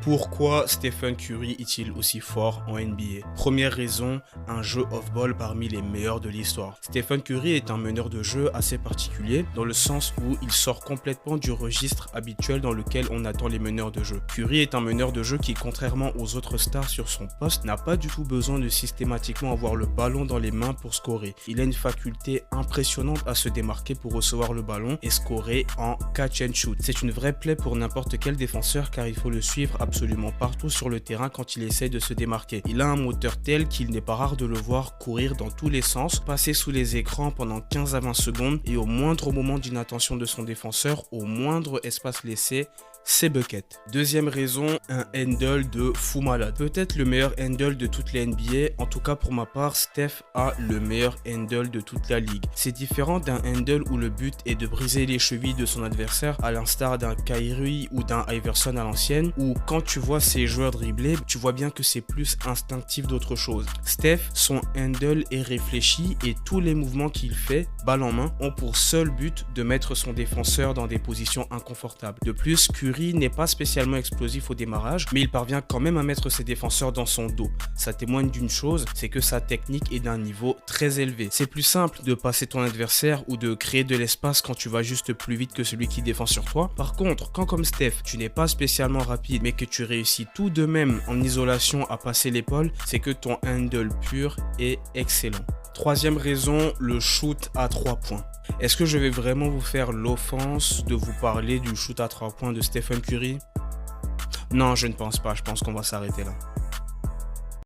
Pourquoi Stephen Curry est-il aussi fort en NBA? Première raison, un jeu off-ball parmi les meilleurs de l'histoire. Stephen Curry est un meneur de jeu assez particulier dans le sens où il sort complètement du registre habituel dans lequel on attend les meneurs de jeu. Curry est un meneur de jeu qui, contrairement aux autres stars sur son poste, n'a pas du tout besoin de systématiquement avoir le ballon dans les mains pour scorer. Il a une faculté impressionnante à se démarquer pour recevoir le ballon et scorer en catch and shoot. C'est une vraie plaie pour n'importe quel défenseur car il faut le suivre absolument partout sur le terrain quand il essaye de se démarquer. Il a un moteur tel qu'il n'est pas rare de le voir courir dans tous les sens, passer sous les écrans pendant 15 à 20 secondes et au moindre moment d'inattention de son défenseur, au moindre espace laissé, c'est bucket. Deuxième raison, un handle de fou malade. Peut-être le meilleur handle de toute la NBA, en tout cas pour ma part, Steph a le meilleur handle de toute la ligue. C'est différent d'un handle où le but est de briser les chevilles de son adversaire, à l'instar d'un Kyrie ou d'un Iverson à l'ancienne, où quand tu vois ces joueurs dribbler, tu vois bien que c'est plus instinctif d'autre chose. Steph, son handle est réfléchi et tous les mouvements qu'il fait, balle en main, ont pour seul but de mettre son défenseur dans des positions inconfortables. De plus, Curry n'est pas spécialement explosif au démarrage, mais il parvient quand même à mettre ses défenseurs dans son dos. Ça témoigne d'une chose, c'est que sa technique est d'un niveau très élevé. C'est plus simple de passer ton adversaire ou de créer de l'espace quand tu vas juste plus vite que celui qui défend sur toi. Par contre, quand comme Steph, tu n'es pas spécialement rapide, mais que tu réussis tout de même en isolation à passer l'épaule, c'est que ton handle pur est excellent. Troisième raison, le shoot à 3 points. Est-ce que je vais vraiment vous faire l'offense de vous parler du shoot à 3 points de Stephen Curry? Non, je ne pense pas, je pense qu'on va s'arrêter là.